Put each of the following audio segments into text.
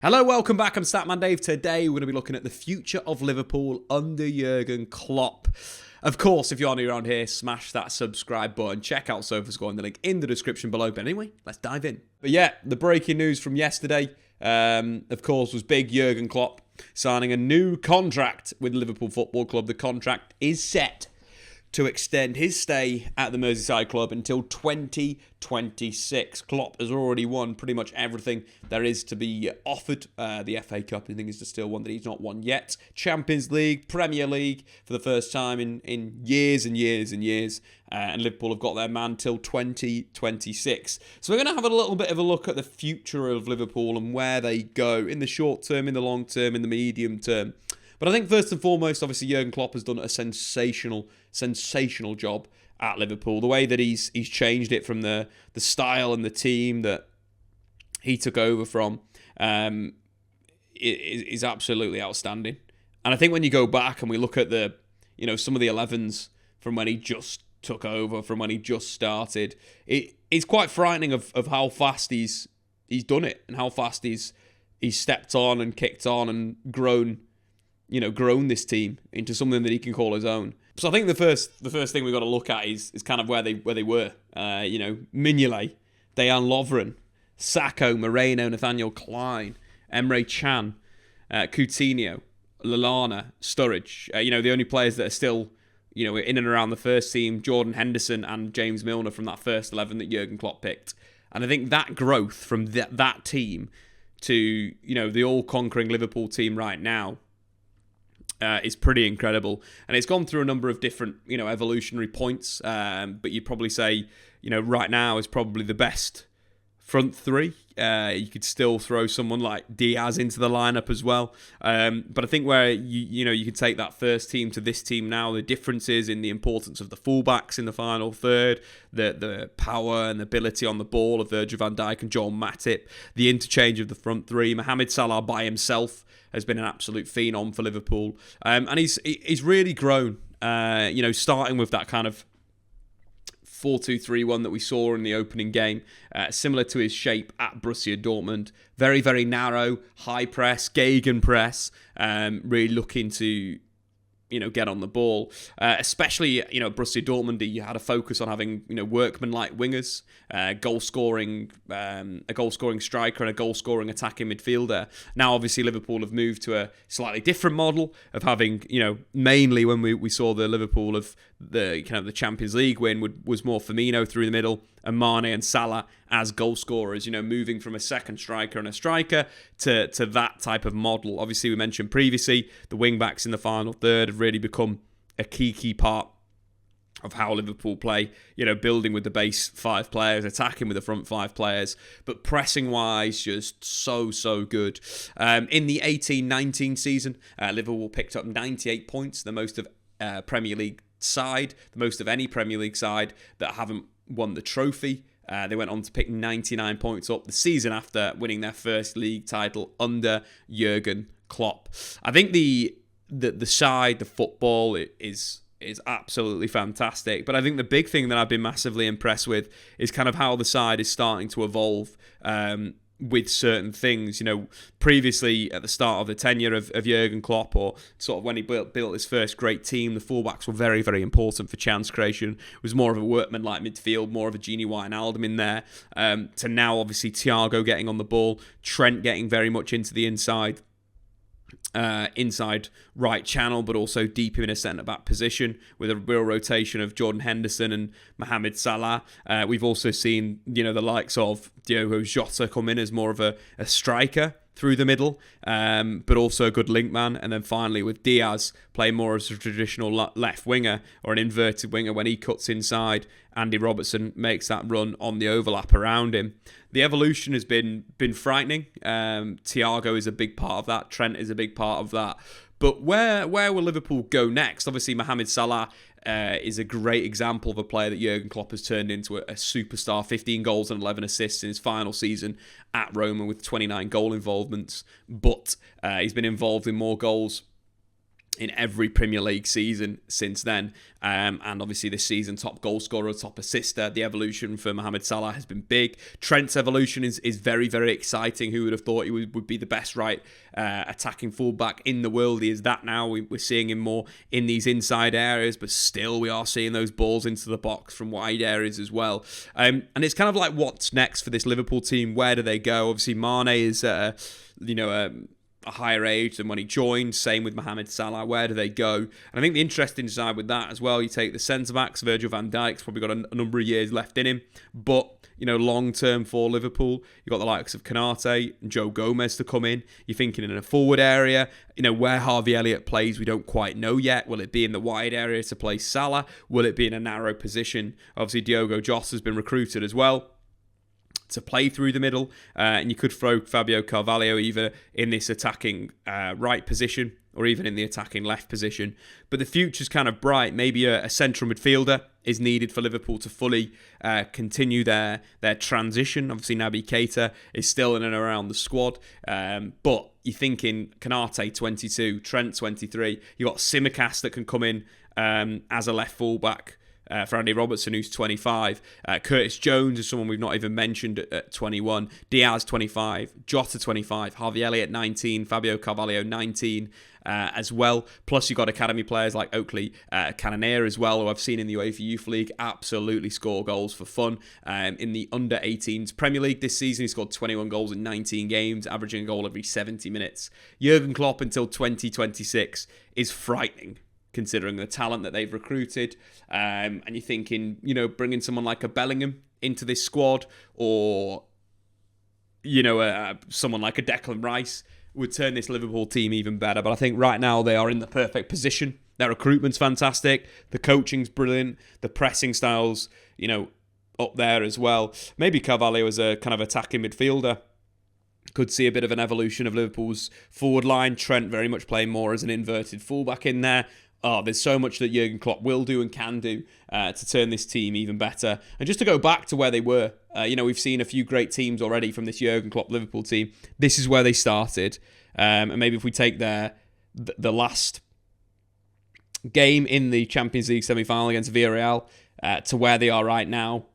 Hello, welcome back. I'm Statman Dave. Today we're going to be looking at the future of Liverpool under Jürgen Klopp. Of course, if you're new around here, smash that subscribe button. Check out SofaScore, the link in the description below. But anyway, let's dive in. But yeah, the breaking news from yesterday, of course, was big. Jürgen Klopp signing a new contract with Liverpool Football Club. The contract is set to extend his stay at the Merseyside club until 2026. Klopp has already won pretty much everything there is to be offered. The FA Cup, I think, is still one that he's not won yet. Champions League, Premier League for the first time in years and years and years. And Liverpool have got their man till 2026. So we're going to have a little bit of a look at the future of Liverpool and where they go in the short term, in the long term, in the medium term. But I think first and foremost, obviously, Jürgen Klopp has done a sensational job at Liverpool. The way that he's changed it from the style and the team that he took over from is absolutely outstanding. And I think when you go back and we look at some of the 11s from when he just took over, from when he just started, it's quite frightening of how fast he's done it and how fast he's stepped on and kicked on and grown this team into something that he can call his own. So I think the first thing we've got to look at is kind of where they were. Mignolet, Dejan Lovren, Sakho, Moreno, Nathaniel Klein, Emre Can, Coutinho, Lallana, Sturridge. The only players that are still in and around the first team, Jordan Henderson and James Milner from that first 11 that Jürgen Klopp picked. And I think that growth from that team to the all-conquering Liverpool team right now is pretty incredible, and it's gone through a number of different, evolutionary points. But you'd probably say, right now is probably the best front three. You could still throw someone like Diaz into the lineup as well. But I think where you could take that first team to this team now, the differences in the importance of the fullbacks in the final third, the power and ability on the ball of Virgil van Dijk and Joel Matip, the interchange of the front three. Mohamed Salah by himself has been an absolute phenom for Liverpool. And he's really grown, starting with that kind of 4-2-3-1 that we saw in the opening game, similar to his shape at Borussia Dortmund. Very, very narrow, high press, gegenpress, really looking to get on the ball. Especially, Borussia Dortmund, you had a focus on having, workman-like wingers, a goal-scoring striker and a goal-scoring attacking midfielder. Now, obviously, Liverpool have moved to a slightly different model of having, mainly when we saw the Liverpool of the Champions League win was more Firmino through the middle and Mané and Salah as goal scorers, moving from a second striker and a striker to that type of model. Obviously, we mentioned previously, the wing-backs in the final third have really become a key part of how Liverpool play, building with the base five players, attacking with the front five players, but pressing-wise, just so good. In the 18-19 season, Liverpool picked up 98 points, the most of Premier League side, the most of any Premier League side that haven't won the trophy. They went on to pick 99 points up the season after winning their first league title under Jürgen Klopp. I think the side, the football is absolutely fantastic. But I think the big thing that I've been massively impressed with is kind of how the side is starting to evolve with certain things. Previously at the start of the tenure of Jürgen Klopp, or sort of when he built his first great team, the fullbacks were very, very important for chance creation. It was more of a workman-like midfield, more of a Gini Wijnaldum in there, to now obviously Thiago getting on the ball, Trent getting very much into the inside right channel, but also deep in a centre-back position with a real rotation of Jordan Henderson and Mohamed Salah. We've also seen, the likes of Diogo Jota come in as more of a striker through the middle, but also a good link man. And then finally with Diaz playing more as a traditional left winger or an inverted winger when he cuts inside. Andy Robertson makes that run on the overlap around him. The evolution has been frightening. Thiago is a big part of that. Trent is a big part of that. But where will Liverpool go next? Obviously, Mohamed Salah is a great example of a player that Jurgen Klopp has turned into a superstar. 15 goals and 11 assists in his final season at Roma with 29 goal involvements. But he's been involved in more goals in every Premier League season since then. And obviously this season, top goal scorer, top assister. The evolution for Mohamed Salah has been big. Trent's evolution is very, very exciting. Who would have thought he would be the best right attacking fullback in the world? He is that now. We're seeing him more in these inside areas, but still we are seeing those balls into the box from wide areas as well. And it's kind of like, what's next for this Liverpool team? Where do they go? Obviously Mané is, a higher age than when he joined. Same with Mohamed Salah. Where do they go? And I think the interesting side with that as well, you take the centre-backs, Virgil van Dijk's probably got a number of years left in him, but long-term for Liverpool, you've got the likes of Konate and Joe Gomez to come in. You're thinking in a forward area, where Harvey Elliott plays, we don't quite know yet. Will it be in the wide area to play Salah? Will it be in a narrow position? Obviously, Diogo Jota has been recruited as well to play through the middle, and you could throw Fabio Carvalho either in this attacking right position or even in the attacking left position. But the future's kind of bright. Maybe a central midfielder is needed for Liverpool to fully continue their transition. Obviously, Naby Keita is still in and around the squad, but you're thinking Konate 22, Trent 23. You got Tsimikas that can come in as a left fullback. For Andy Robertson, who's 25. Curtis Jones is someone we've not even mentioned at 21. Diaz, 25. Jota, 25. Harvey Elliott, 19. Fabio Carvalho, 19 as well. Plus, you've got academy players like Oakley Cannonier as well, who I've seen in the UEFA Youth League absolutely score goals for fun. In the under-18s Premier League this season, he scored 21 goals in 19 games, averaging a goal every 70 minutes. Jürgen Klopp until 2026 is frightening, considering the talent that they've recruited. And you're thinking, bringing someone like a Bellingham into this squad, or, someone like a Declan Rice would turn this Liverpool team even better. But I think right now they are in the perfect position. Their recruitment's fantastic. The coaching's brilliant. The pressing style's, up there as well. Maybe Carvalho as a kind of attacking midfielder could see a bit of an evolution of Liverpool's forward line. Trent very much playing more as an inverted fullback in there. There's so much that Jurgen Klopp will do and can do to turn this team even better. And just to go back to where they were, we've seen a few great teams already from this Jurgen Klopp Liverpool team. This is where they started. And maybe if we take the last game in the Champions League semi-final against Villarreal to where they are right now,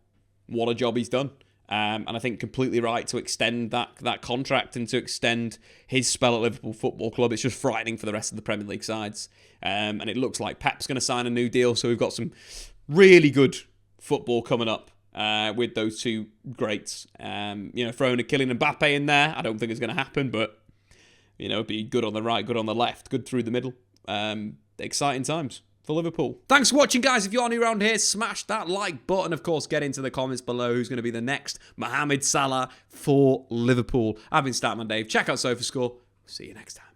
what a job he's done. And I think completely right to extend that contract and to extend his spell at Liverpool Football Club. It's just frightening for the rest of the Premier League sides. And it looks like Pep's going to sign a new deal. So we've got some really good football coming up with those two greats. Throwing a Kylian Mbappe in there, I don't think it's going to happen. But, it'd be good on the right, good on the left, good through the middle. Exciting times for Liverpool. Thanks for watching, guys. If you're new around here, smash that like button. Of course, get into the comments below who's going to be the next Mohamed Salah for Liverpool. I've been Statman Dave. Check out SofaScore. See you next time.